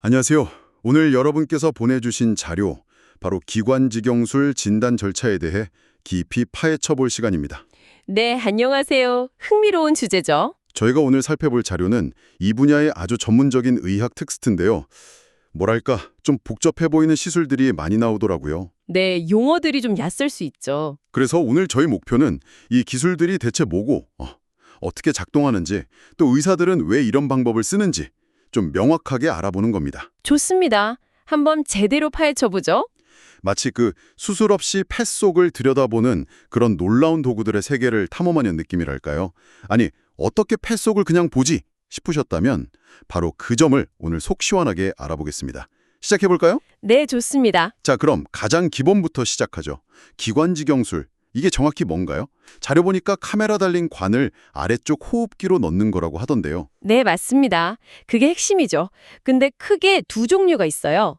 안녕하세요. 오늘 여러분께서 보내주신 자료, 바로 기관지경술 진단 절차에 대해 깊이 파헤쳐 볼 시간입니다. 네, 안녕하세요. 흥미로운 주제죠. 저희가 오늘 살펴볼 자료는 이 분야의 아주 전문적인 의학 텍스트인데요. 뭐랄까, 좀 복잡해 보이는 시술들이 많이 나오더라고요. 네, 용어들이 좀 낯설 수 있죠. 그래서 오늘 저희 목표는 이 기술들이 대체 뭐고, 어떻게 작동하는지, 또 의사들은 왜 이런 방법을 쓰는지 좀 명확하게 알아보는 겁니다. 좋습니다. 한번 제대로 파헤쳐보죠. 마치 그 수술 없이 폐 속을 들여다보는 그런 놀라운 도구들의 세계를 탐험하는 느낌이랄까요? 아니, 어떻게 폐 속을 그냥 보지 싶으셨다면 바로 그 점을 오늘 속 시원하게 알아보겠습니다. 시작해볼까요? 네, 좋습니다. 자, 그럼 가장 기본부터 시작하죠. 기관지경술, 이게 정확히 뭔가요? 자료 보니까 카메라 달린 관을 아래쪽 호흡기로 넣는 거라고 하던데요. 네, 맞습니다. 그게 핵심이죠. 근데 크게 두 종류가 있어요.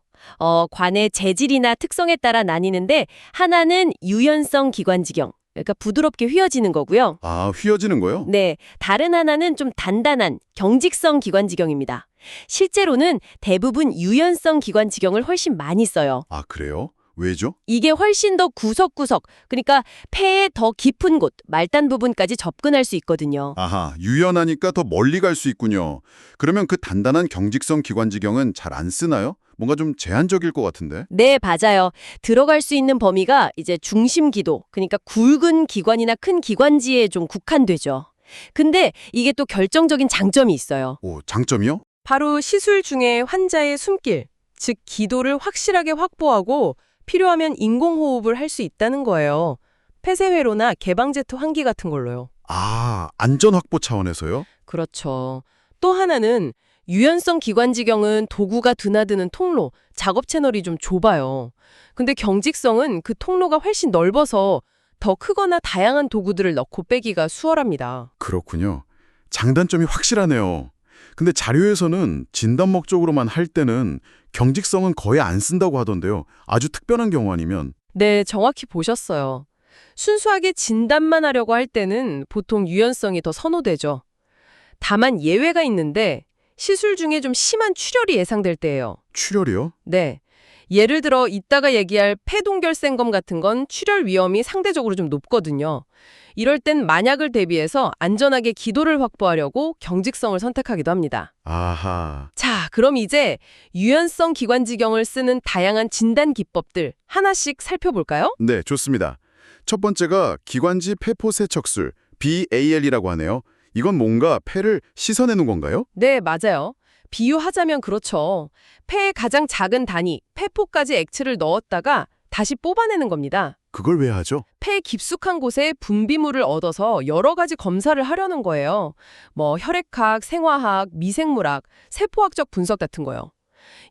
관의 재질이나 특성에 따라 나뉘는데 하나는 유연성 기관지경, 그러니까 부드럽게 휘어지는 거고요. 아, 휘어지는 거요? 네, 다른 하나는 좀 단단한 경직성 기관지경입니다. 실제로는 대부분 유연성 기관지경을 훨씬 많이 써요. 아, 그래요? 왜죠? 이게 훨씬 더 구석구석, 그러니까 폐의 더 깊은 곳, 말단 부분까지 접근할 수 있거든요. 아하, 유연하니까 더 멀리 갈 수 있군요. 그러면 그 단단한 경직성 기관지경은 잘 안 쓰나요? 뭔가 좀 제한적일 것 같은데. 네, 맞아요. 들어갈 수 있는 범위가 이제 중심 기도, 그러니까 굵은 기관이나 큰 기관지에 좀 국한되죠. 근데 이게 또 결정적인 장점이 있어요. 오, 장점이요? 바로 시술 중에 환자의 숨길, 즉 기도를 확실하게 확보하고 필요하면 인공호흡을 할 수 있다는 거예요. 폐쇄회로나 개방제트 환기 같은 걸로요. 아, 안전 확보 차원에서요? 그렇죠. 또 하나는 유연성 기관지경은 도구가 드나드는 통로, 작업 채널이 좀 좁아요. 근데 경직성은 그 통로가 훨씬 넓어서 더 크거나 다양한 도구들을 넣고 빼기가 수월합니다. 그렇군요. 장단점이 확실하네요. 근데 자료에서는 진단 목적으로만 할 때는 경직성은 거의 안 쓴다고 하던데요. 아주 특별한 경우 아니면. 네, 정확히 보셨어요. 순수하게 진단만 하려고 할 때는 보통 유연성이 더 선호되죠. 다만 예외가 있는데 시술 중에 좀 심한 출혈이 예상될 때예요. 출혈이요? 네. 예를 들어 이따가 얘기할 폐동결생검 같은 건 출혈 위험이 상대적으로 좀 높거든요. 이럴 땐 만약을 대비해서 안전하게 기도를 확보하려고 경직성을 선택하기도 합니다. 아하. 자, 그럼 이제 유연성 기관지경을 쓰는 다양한 진단 기법들 하나씩 살펴볼까요? 네, 좋습니다. 첫 번째가 기관지 폐포 세척술, BAL이라고 하네요. 이건 뭔가 폐를 씻어내는 건가요? 네, 맞아요. 비유하자면 그렇죠. 폐의 가장 작은 단위, 폐포까지 액체를 넣었다가 다시 뽑아내는 겁니다. 그걸 왜 하죠? 폐 깊숙한 곳에 분비물을 얻어서 여러 가지 검사를 하려는 거예요. 뭐 혈액학, 생화학, 미생물학, 세포학적 분석 같은 거요.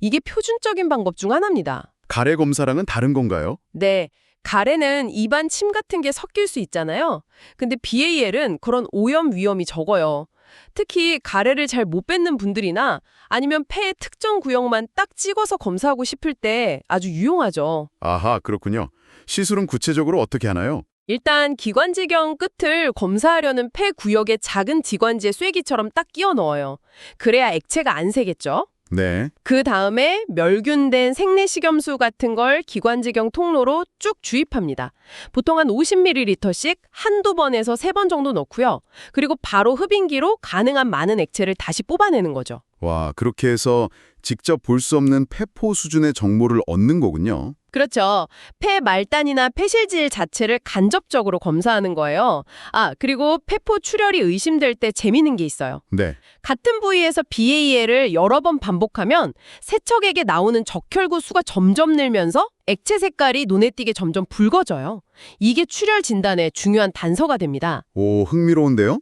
이게 표준적인 방법 중 하나입니다. 가래 검사랑은 다른 건가요? 네, 가래는 입안 침 같은 게 섞일 수 있잖아요. 근데 BAL은 그런 오염 위험이 적어요. 특히 가래를 잘 못 뱉는 분들이나 아니면 폐의 특정 구역만 딱 찍어서 검사하고 싶을 때 아주 유용하죠. 아하, 그렇군요. 시술은 구체적으로 어떻게 하나요? 일단 기관지경 끝을 검사하려는 폐 구역에 작은 지관지에 쐐기처럼 딱 끼워 넣어요. 그래야 액체가 안 새겠죠. 네. 그 다음에 멸균된 생내식염수 같은 걸 기관지경 통로로 쭉 주입합니다. 보통 한 50ml씩 한두 번에서 3번 정도 넣고요. 그리고 바로 흡인기로 가능한 많은 액체를 다시 뽑아내는 거죠. 와, 그렇게 해서 직접 볼 수 없는 폐포 수준의 정보를 얻는 거군요. 그렇죠. 폐 말단이나 폐실질 자체를 간접적으로 검사하는 거예요. 아, 그리고 폐포 출혈이 의심될 때 재미있는 게 있어요. 네. 같은 부위에서 BAL을 여러 번 반복하면 세척액에 나오는 적혈구 수가 점점 늘면서 액체 색깔이 눈에 띄게 점점 붉어져요. 이게 출혈 진단의 중요한 단서가 됩니다. 오, 흥미로운데요?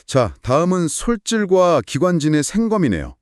자, 다음은 솔질과 기관진의 생검이네요.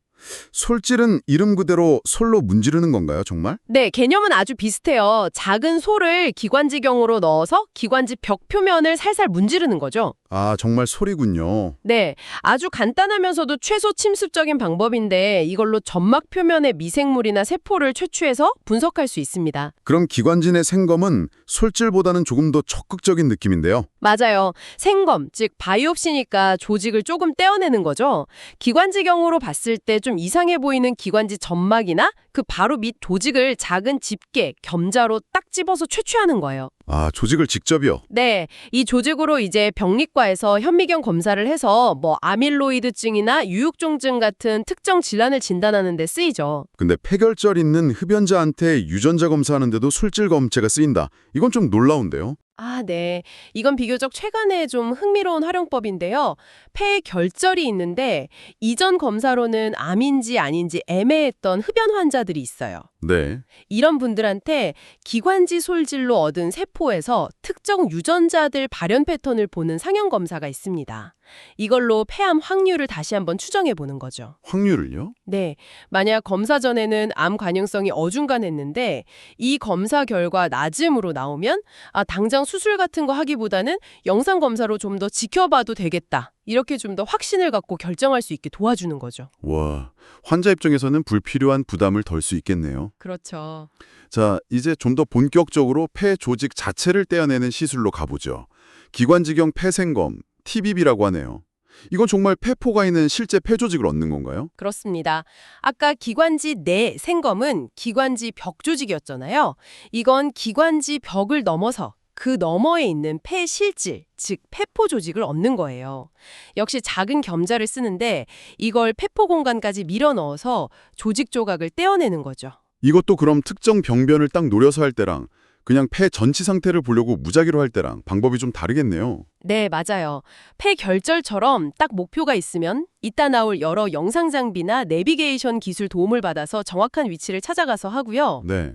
솔질은 이름 그대로 솔로 문지르는 건가요, 정말? 네, 개념은 아주 비슷해요. 작은 솔을 기관지경으로 넣어서 기관지 벽 표면을 살살 문지르는 거죠. 아, 정말 솔이군요. 네, 아주 간단하면서도 최소 침습적인 방법인데 이걸로 점막 표면의 미생물이나 세포를 채취해서 분석할 수 있습니다. 그럼 기관진의 생검은 솔질보다는 조금 더 적극적인 느낌인데요. 맞아요. 생검, 즉 바이옵시니까 조직을 조금 떼어내는 거죠. 기관지경으로 봤을 때 좀 이상해 보이는 기관지 점막이나 그 바로 밑 조직을 작은 집게, 겸자로 딱 집어서 채취하는 거예요. 아, 조직을 직접이요? 네, 이 조직으로 이제 병리과에서 현미경 검사를 해서 뭐 아밀로이드증이나 유육종증 같은 특정 질환을 진단하는 데 쓰이죠. 근데 폐결절 있는 흡연자한테 유전자 검사하는데도 술질 검체가 쓰인다. 이건 좀 놀라운데요? 아, 네. 이건 비교적 최근에 좀 흥미로운 활용법인데요. 폐에 결절이 있는데 이전 검사로는 암인지 아닌지 애매했던 흡연 환자들이 있어요. 네. 이런 분들한테 기관지 솔질로 얻은 세포에서 특정 유전자들 발현 패턴을 보는 상형 검사가 있습니다. 이걸로 폐암 확률을 다시 한번 추정해 보는 거죠. 확률을요? 네, 만약 검사 전에는 암 가능성이 어중간했는데 이 검사 결과 낮음으로 나오면 당장 수술 같은 거 하기보다는 영상 검사로 좀 더 지켜봐도 되겠다. 이렇게 좀 더 확신을 갖고 결정할 수 있게 도와주는 거죠. 와, 환자 입장에서는 불필요한 부담을 덜 수 있겠네요. 그렇죠. 자, 이제 좀 더 본격적으로 폐 조직 자체를 떼어내는 시술로 가보죠. 기관지경 폐생검, TBB라고 하네요. 이건 정말 폐포가 있는 실제 폐 조직을 얻는 건가요? 그렇습니다. 아까 기관지 내 생검은 기관지 벽 조직이었잖아요. 이건 기관지 벽을 넘어서 그 너머에 있는 폐 실질, 즉 폐포 조직을 얻는 거예요. 역시 작은 겸자를 쓰는데 이걸 폐포 공간까지 밀어 넣어서 조직 조각을 떼어내는 거죠. 이것도 그럼 특정 병변을 딱 노려서 할 때랑 그냥 폐 전치 상태를 보려고 무작위로 할 때랑 방법이 좀 다르겠네요. 네, 맞아요. 폐 결절처럼 딱 목표가 있으면 이따 나올 여러 영상 장비나 내비게이션 기술 도움을 받아서 정확한 위치를 찾아가서 하고요. 네.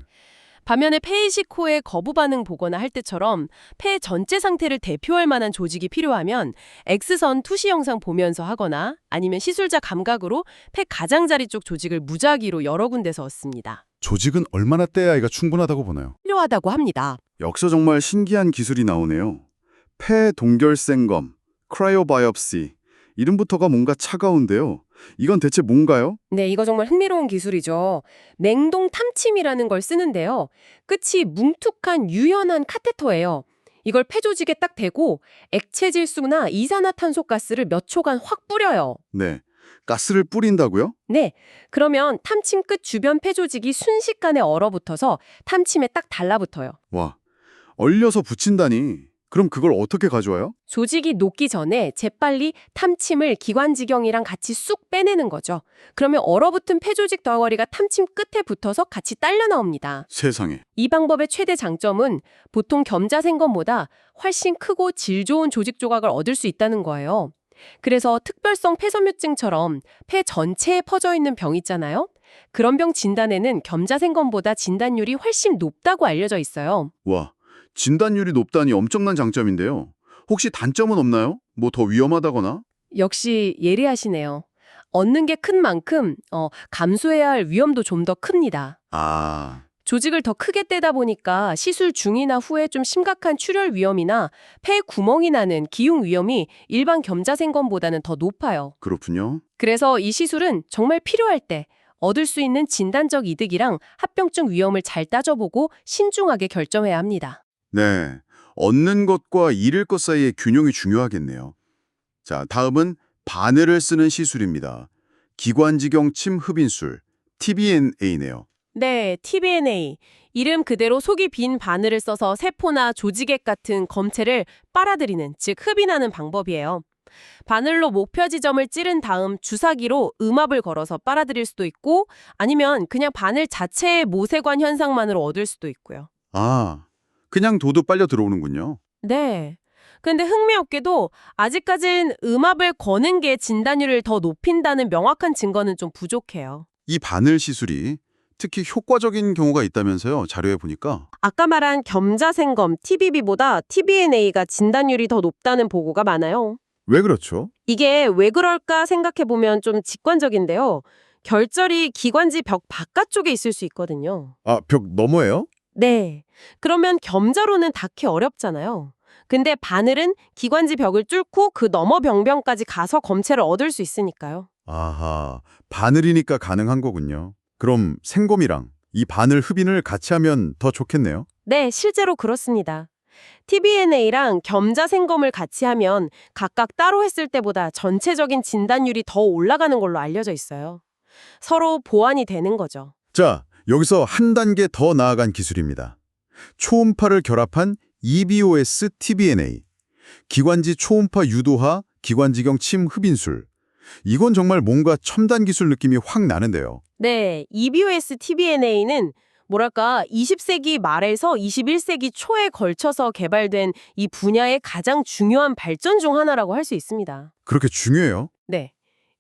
반면에 폐이식 후에 거부 반응 보거나 할 때처럼 폐 전체 상태를 대표할 만한 조직이 필요하면 X선 투시 영상 보면서 하거나 아니면 시술자 감각으로 폐 가장자리 쪽 조직을 무작위로 여러 군데서 얻습니다. 조직은 얼마나 떼야 이가 충분하다고 보나요? 필요하다고 합니다. 여기서 정말 신기한 기술이 나오네요. 폐 동결생검, 크라이오바이옵시. 이름부터가 뭔가 차가운데요. 이건 대체 뭔가요? 네, 이거 정말 흥미로운 기술이죠. 냉동 탐침이라는 걸 쓰는데요. 끝이 뭉툭한 유연한 카테터예요. 이걸 폐조직에 딱 대고 액체 질소나 이산화탄소가스를 몇 초간 확 뿌려요. 네. 가스를 뿌린다고요? 네, 그러면 탐침 끝 주변 폐조직이 순식간에 얼어붙어서 탐침에 딱 달라붙어요. 와, 얼려서 붙인다니. 그럼 그걸 어떻게 가져와요? 조직이 녹기 전에 재빨리 탐침을 기관지경이랑 같이 쑥 빼내는 거죠. 그러면 얼어붙은 폐조직 덩어리가 탐침 끝에 붙어서 같이 딸려 나옵니다. 세상에. 이 방법의 최대 장점은 보통 겸자생검보다 훨씬 크고 질 좋은 조직 조각을 얻을 수 있다는 거예요. 그래서 특별성 폐섬유증처럼 폐 전체에 퍼져 있는 병 있잖아요. 그런 병 진단에는 겸자생검보다 진단율이 훨씬 높다고 알려져 있어요. 와, 진단율이 높다니 엄청난 장점인데요. 혹시 단점은 없나요? 뭐 더 위험하다거나? 역시 예리하시네요. 얻는 게 큰 만큼 감수해야 할 위험도 좀 더 큽니다. 아, 조직을 더 크게 떼다 보니까 시술 중이나 후에 좀 심각한 출혈 위험이나 폐에 구멍이 나는 기흉 위험이 일반 겸자생검보다는 더 높아요. 그렇군요. 그래서 이 시술은 정말 필요할 때 얻을 수 있는 진단적 이득이랑 합병증 위험을 잘 따져보고 신중하게 결정해야 합니다. 네, 얻는 것과 잃을 것 사이의 균형이 중요하겠네요. 자, 다음은 바늘을 쓰는 시술입니다. 기관지경 침 흡인술, TBNA네요. 네, TBNA. 이름 그대로 속이 빈 바늘을 써서 세포나 조직액 같은 검체를 빨아들이는, 즉 흡인하는 방법이에요. 바늘로 목표 지점을 찌른 다음 주사기로 음압을 걸어서 빨아들일 수도 있고 아니면 그냥 바늘 자체의 모세관 현상만으로 얻을 수도 있고요. 아, 그냥 도도 빨려 들어오는군요. 네. 근데 흥미롭게도 아직까진 음압을 거는 게 진단율을 더 높인다는 명확한 증거는 좀 부족해요. 이 바늘 시술이 특히 효과적인 경우가 있다면서요, 자료에 보니까. 아까 말한 겸자생검 TBB보다 TBNA가 진단율이 더 높다는 보고가 많아요. 왜 그렇죠? 이게 왜 그럴까 생각해보면 좀 직관적인데요. 결절이 기관지 벽 바깥쪽에 있을 수 있거든요. 아, 벽 너머예요? 네. 그러면 겸자로는 닿기 어렵잖아요. 근데 바늘은 기관지 벽을 뚫고 그 너머 병변까지 가서 검체를 얻을 수 있으니까요. 아하, 바늘이니까 가능한 거군요. 그럼 생곰이랑 이 바늘 흡인을 같이 하면 더 좋겠네요. 네, 실제로 그렇습니다. TBNA랑 겸자 생검을 같이 하면 각각 따로 했을 때보다 전체적인 진단율이 더 올라가는 걸로 알려져 있어요. 서로 보완이 되는 거죠. 자, 여기서 한 단계 더 나아간 기술입니다. 초음파를 결합한 EBOS TBNA, 기관지 초음파 유도화 기관지경 침 흡인술. 이건 정말 뭔가 첨단 기술 느낌이 확 나는데요. 네, EBOS TBNA는 뭐랄까 20세기 말에서 21세기 초에 걸쳐서 개발된 이 분야의 가장 중요한 발전 중 하나라고 할 수 있습니다. 그렇게 중요해요? 네.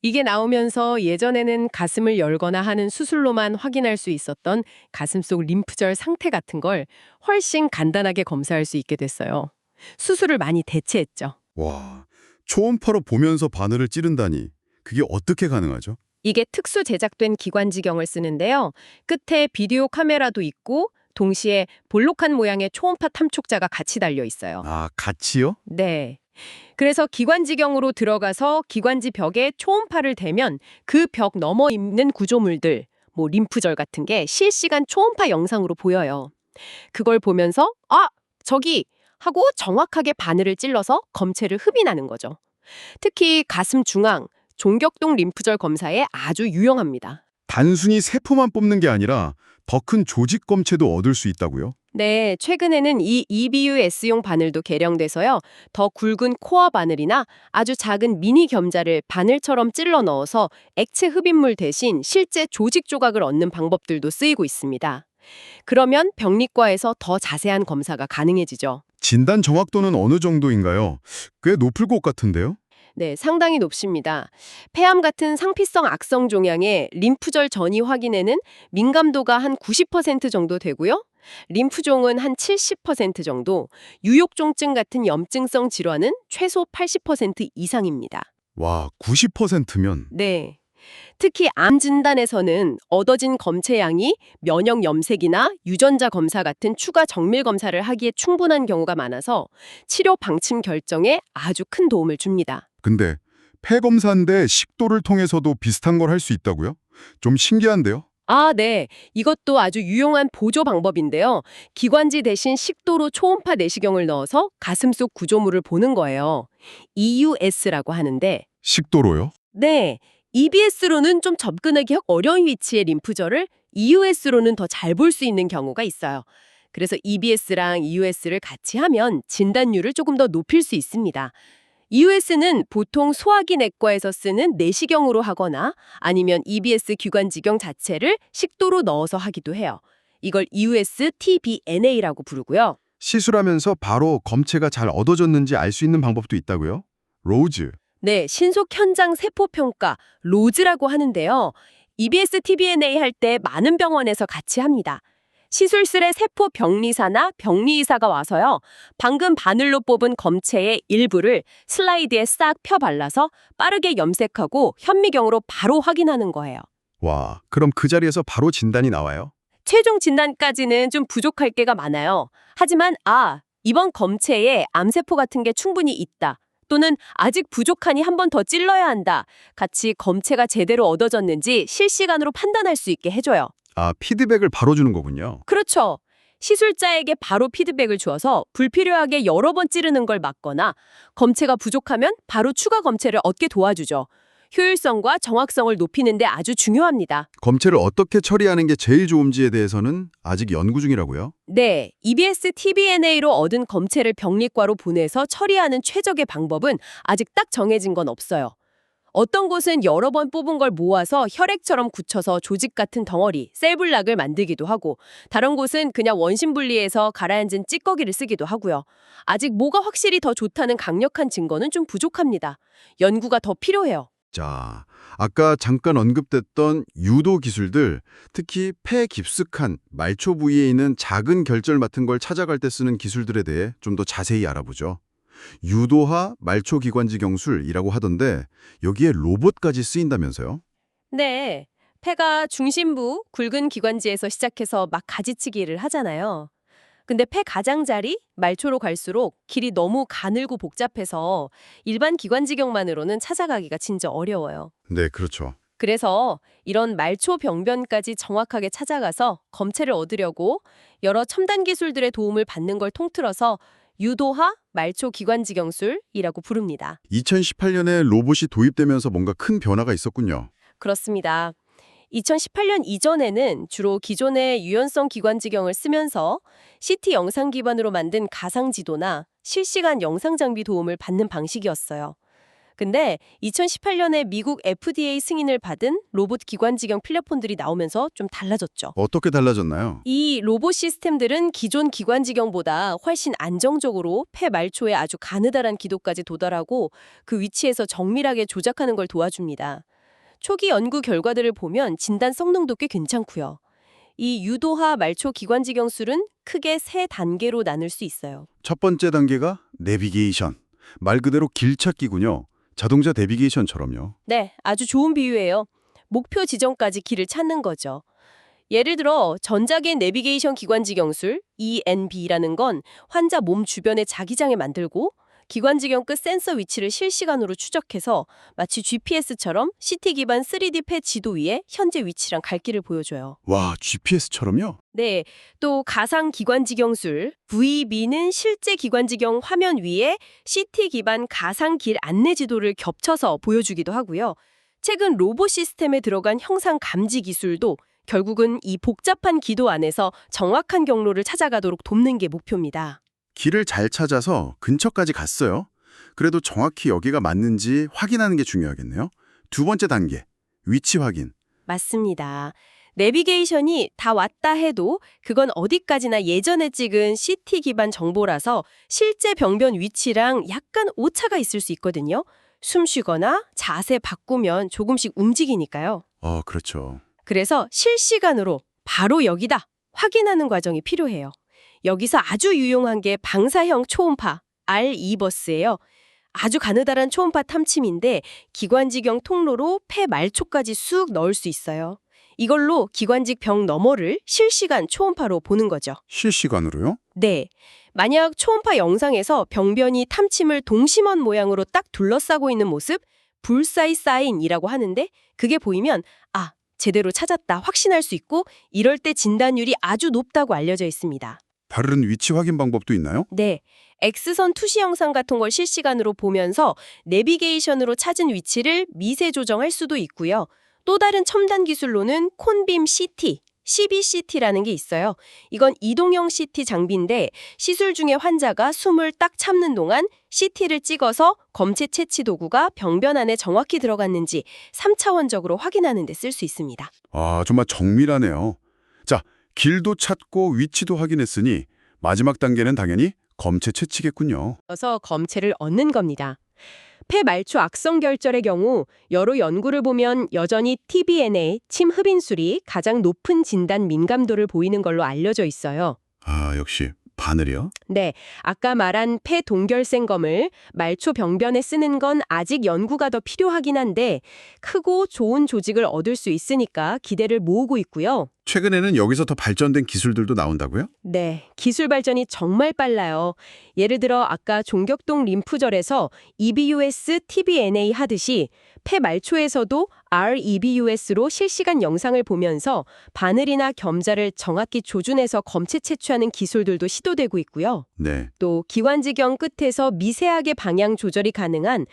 이게 나오면서 예전에는 가슴을 열거나 하는 수술로만 확인할 수 있었던 가슴 속 림프절 상태 같은 걸 훨씬 간단하게 검사할 수 있게 됐어요. 수술을 많이 대체했죠. 와, 초음파로 보면서 바늘을 찌른다니. 그게 어떻게 가능하죠? 이게 특수 제작된 기관지경을 쓰는데요. 끝에 비디오 카메라도 있고 동시에 볼록한 모양의 초음파 탐촉자가 같이 달려 있어요. 아, 같이요? 네. 그래서 기관지경으로 들어가서 기관지 벽에 초음파를 대면 그 벽 너머 있는 구조물들, 뭐 림프절 같은 게 실시간 초음파 영상으로 보여요. 그걸 보면서 아, 저기 하고 정확하게 바늘을 찔러서 검체를 흡인하는 거죠. 특히 가슴 중앙, 종격동 림프절 검사에 아주 유용합니다. 단순히 세포만 뽑는 게 아니라 더 큰 조직 검체도 얻을 수 있다고요? 네, 최근에는 이 EBUS용 바늘도 개량돼서요. 더 굵은 코어 바늘이나 아주 작은 미니 겸자를 바늘처럼 찔러 넣어서 액체 흡입물 대신 실제 조직 조각을 얻는 방법들도 쓰이고 있습니다. 그러면 병리과에서 더 자세한 검사가 가능해지죠. 진단 정확도는 어느 정도인가요? 꽤 높을 것 같은데요? 네, 상당히 높습니다. 폐암 같은 상피성 악성 종양의 림프절 전이 확인에는 민감도가 한 90% 정도 되고요. 림프종은 한 70% 정도, 유욕종증 같은 염증성 질환은 최소 80% 이상입니다. 와, 90%면 네. 특히 암 진단에서는 얻어진 검체량이 면역 염색이나 유전자 검사 같은 추가 정밀 검사를 하기에 충분한 경우가 많아서 치료 방침 결정에 아주 큰 도움을 줍니다. 근데 폐 검사인데 식도를 통해서도 비슷한 걸 할 수 있다고요? 좀 신기한데요? 아, 네. 이것도 아주 유용한 보조 방법인데요. 기관지 대신 식도로 초음파 내시경을 넣어서 가슴 속 구조물을 보는 거예요. EUS라고 하는데, 식도로요? 네. EBS로는 좀 접근하기 어려운 위치의 림프절을 EUS로는 더 잘 볼 수 있는 경우가 있어요. 그래서 EBS랑 EUS를 같이 하면 진단율을 조금 더 높일 수 있습니다. EUS는 보통 소화기 내과에서 쓰는 내시경으로 하거나 아니면 EBS 기관지경 자체를 식도로 넣어서 하기도 해요. 이걸 EUS TBNA라고 부르고요. 시술하면서 바로 검체가 잘 얻어졌는지 알 수 있는 방법도 있다고요? 로즈. 네, 신속 현장 세포 평가, 로즈라고 하는데요. EBS TBNA 할 때 많은 병원에서 같이 합니다. 시술실에 세포 병리사나 병리의사가 와서요. 방금 바늘로 뽑은 검체의 일부를 슬라이드에 싹 펴 발라서 빠르게 염색하고 현미경으로 바로 확인하는 거예요. 와, 그럼 그 자리에서 바로 진단이 나와요? 최종 진단까지는 좀 부족할 게가 많아요. 하지만 이번 검체에 암세포 같은 게 충분히 있다. 또는 아직 부족하니 한 번 더 찔러야 한다. 같이 검체가 제대로 얻어졌는지 실시간으로 판단할 수 있게 해줘요. 아, 피드백을 바로 주는 거군요. 그렇죠. 시술자에게 바로 피드백을 주어서 불필요하게 여러 번 찌르는 걸 막거나 검체가 부족하면 바로 추가 검체를 얻게 도와주죠. 효율성과 정확성을 높이는 데 아주 중요합니다. 검체를 어떻게 처리하는 게 제일 좋은지에 대해서는 아직 연구 중이라고요? 네, EBS TBNA로 얻은 검체를 병리과로 보내서 처리하는 최적의 방법은 아직 딱 정해진 건 없어요. 어떤 곳은 여러 번 뽑은 걸 모아서 혈액처럼 굳혀서 조직 같은 덩어리, 셀블락을 만들기도 하고 다른 곳은 그냥 원심 분리해서 가라앉은 찌꺼기를 쓰기도 하고요. 아직 뭐가 확실히 더 좋다는 강력한 증거는 좀 부족합니다. 연구가 더 필요해요. 자, 아까 잠깐 언급됐던 유도 기술들, 특히 폐 깊숙한 말초 부위에 있는 작은 결절 같은 걸 찾아갈 때 쓰는 기술들에 대해 좀 더 자세히 알아보죠. 유도화 말초 기관지 경술이라고 하던데 여기에 로봇까지 쓰인다면서요? 네, 폐가 중심부 굵은 기관지에서 시작해서 막 가지치기를 하잖아요. 근데 폐 가장자리, 말초로 갈수록 길이 너무 가늘고 복잡해서 일반 기관지경만으로는 찾아가기가 진짜 어려워요. 네, 그렇죠. 그래서 이런 말초 병변까지 정확하게 찾아가서 검체를 얻으려고 여러 첨단 기술들의 도움을 받는 걸 통틀어서 유도하 말초 기관지경술이라고 부릅니다. 2018년에 로봇이 도입되면서 뭔가 큰 변화가 있었군요. 그렇습니다. 2018년 이전에는 주로 기존의 유연성 기관지경을 쓰면서 CT 영상 기반으로 만든 가상지도나 실시간 영상 장비 도움을 받는 방식이었어요. 근데 2018년에 미국 FDA 승인을 받은 로봇 기관지경 필라폰들이 나오면서 좀 달라졌죠. 어떻게 달라졌나요? 이 로봇 시스템들은 기존 기관지경보다 훨씬 안정적으로 폐 말초의 아주 가느다란 기도까지 도달하고 그 위치에서 정밀하게 조작하는 걸 도와줍니다. 초기 연구 결과들을 보면 진단 성능도 꽤 괜찮고요. 이 유도하 말초 기관지경술은 크게 3단계로 나눌 수 있어요. 첫 번째 단계가 내비게이션. 말 그대로 길찾기군요. 자동차 내비게이션처럼요. 네, 아주 좋은 비유예요. 목표 지점까지 길을 찾는 거죠. 예를 들어 전자계 내비게이션 기관지경술 ENB라는 건 환자 몸 주변에 자기장을 만들고 기관지경 끝 센서 위치를 실시간으로 추적해서 마치 GPS처럼 CT 기반 3D 폐 지도 위에 현재 위치랑 갈 길을 보여줘요. 와, GPS처럼요? 네, 또 가상 기관지경술 VB는 실제 기관지경 화면 위에 CT 기반 가상 길 안내 지도를 겹쳐서 보여주기도 하고요. 최근 로봇 시스템에 들어간 형상 감지 기술도 결국은 이 복잡한 기도 안에서 정확한 경로를 찾아가도록 돕는 게 목표입니다. 길을 잘 찾아서 근처까지 갔어요. 그래도 정확히 여기가 맞는지 확인하는 게 중요하겠네요. 두 번째 단계, 위치 확인. 맞습니다. 내비게이션이 다 왔다 해도 그건 어디까지나 예전에 찍은 CT 기반 정보라서 실제 병변 위치랑 약간 오차가 있을 수 있거든요. 숨 쉬거나 자세 바꾸면 조금씩 움직이니까요. 그렇죠. 그래서 실시간으로 바로 여기다 확인하는 과정이 필요해요. 여기서 아주 유용한 게 방사형 초음파 RE버스예요. 아주 가느다란 초음파 탐침인데 기관지경 통로로 폐 말초까지 쑥 넣을 수 있어요. 이걸로 기관직 병 너머를 실시간 초음파로 보는 거죠. 실시간으로요? 네. 만약 초음파 영상에서 병변이 탐침을 동심원 모양으로 딱 둘러싸고 있는 모습, 불사이 사인이라고 하는데 그게 보이면 제대로 찾았다 확신할 수 있고 이럴 때 진단율이 아주 높다고 알려져 있습니다. 다른 위치 확인 방법도 있나요? 네. X선 투시 영상 같은 걸 실시간으로 보면서 내비게이션으로 찾은 위치를 미세 조정할 수도 있고요. 또 다른 첨단 기술로는 콘빔 CT, CBCT라는 게 있어요. 이건 이동형 CT 장비인데 시술 중에 환자가 숨을 딱 참는 동안 CT를 찍어서 검체 채취 도구가 병변 안에 정확히 들어갔는지 3차원적으로 확인하는 데 쓸 수 있습니다. 정말 정밀하네요. 자, 길도 찾고 위치도 확인했으니 마지막 단계는 당연히 검체 채취겠군요. 그래서 검체를 얻는 겁니다. 폐 말초 악성 결절의 경우 여러 연구를 보면 여전히 tBNA, 침 흡인술이 가장 높은 진단 민감도를 보이는 걸로 알려져 있어요. 역시 바늘이요? 네, 아까 말한 폐 동결생검을 말초 병변에 쓰는 건 아직 연구가 더 필요하긴 한데 크고 좋은 조직을 얻을 수 있으니까 기대를 모으고 있고요. 최근에는 여기서 더 발전된 기술들도 나온다고요? 네, 기술 발전이 정말 빨라요. 예를 들어 아까 종격동 림프절에서 EBUS, tBNA 하듯이 폐 말초에서도 REBUS로 실시간 영상을 보면서 바늘이나 겸자를 정확히 조준해서 검체 채취하는 기술들도 시도되고 있고요. 네. 또 기관지경 끝에서 미세하게 방향 조절이 가능한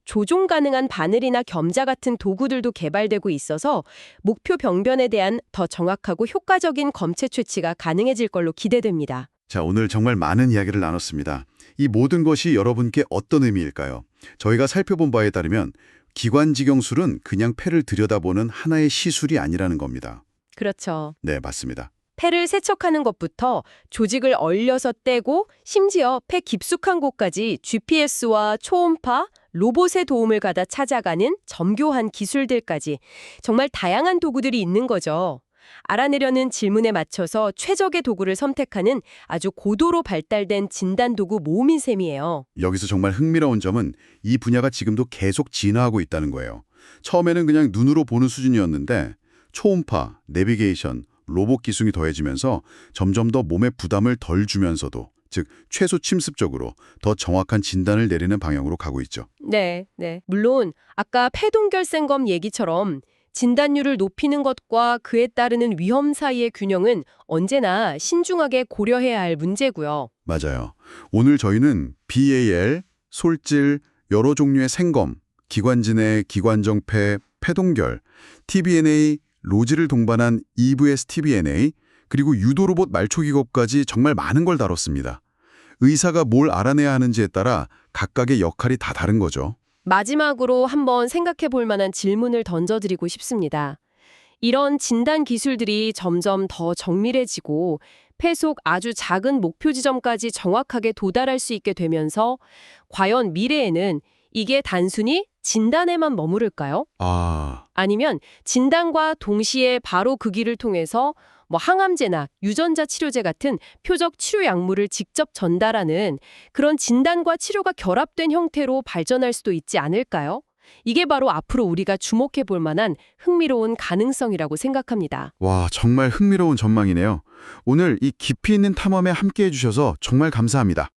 조종 가능한 바늘이나 겸자 같은 도구들도 개발되고 있어서 목표 병변에 대한 더 정확하고 효과적인 검체 채취가 가능해질 걸로 기대됩니다. 자, 오늘 정말 많은 이야기를 나눴습니다. 이 모든 것이 여러분께 어떤 의미일까요? 저희가 살펴본 바에 따르면 기관지경술은 그냥 폐를 들여다보는 하나의 시술이 아니라는 겁니다. 그렇죠. 네, 맞습니다. 폐를 세척하는 것부터 조직을 얼려서 떼고 심지어 폐 깊숙한 곳까지 GPS와 초음파, 로봇의 도움을 받아 찾아가는 정교한 기술들까지 정말 다양한 도구들이 있는 거죠. 알아내려는 질문에 맞춰서 최적의 도구를 선택하는 아주 고도로 발달된 진단 도구 모음인 셈이에요. 여기서 정말 흥미로운 점은 이 분야가 지금도 계속 진화하고 있다는 거예요. 처음에는 그냥 눈으로 보는 수준이었는데 초음파, 내비게이션, 로봇 기술이 더해지면서 점점 더 몸에 부담을 덜 주면서도 즉 최소 침습적으로 더 정확한 진단을 내리는 방향으로 가고 있죠. 네. 물론 아까 폐동결생검 얘기처럼 진단율을 높이는 것과 그에 따르는 위험 사이의 균형은 언제나 신중하게 고려해야 할 문제고요. 맞아요. 오늘 저희는 BAL, 솔질, 여러 종류의 생검, 기관진해, 기관정폐, 폐동결, TBNA, 로지를 동반한 EVS-TBNA, 그리고 유도로봇 말초기법까지 정말 많은 걸 다뤘습니다. 의사가 뭘 알아내야 하는지에 따라 각각의 역할이 다 다른 거죠. 마지막으로 한번 생각해 볼 만한 질문을 던져드리고 싶습니다. 이런 진단 기술들이 점점 더 정밀해지고 폐 속 아주 작은 목표 지점까지 정확하게 도달할 수 있게 되면서 과연 미래에는 이게 단순히 진단에만 머무를까요? 아니면 진단과 동시에 바로 그 길을 통해서 항암제나 유전자 치료제 같은 표적 치료 약물을 직접 전달하는 그런 진단과 치료가 결합된 형태로 발전할 수도 있지 않을까요? 이게 바로 앞으로 우리가 주목해 볼 만한 흥미로운 가능성이라고 생각합니다. 와, 정말 흥미로운 전망이네요. 오늘 이 깊이 있는 탐험에 함께해 주셔서 정말 감사합니다.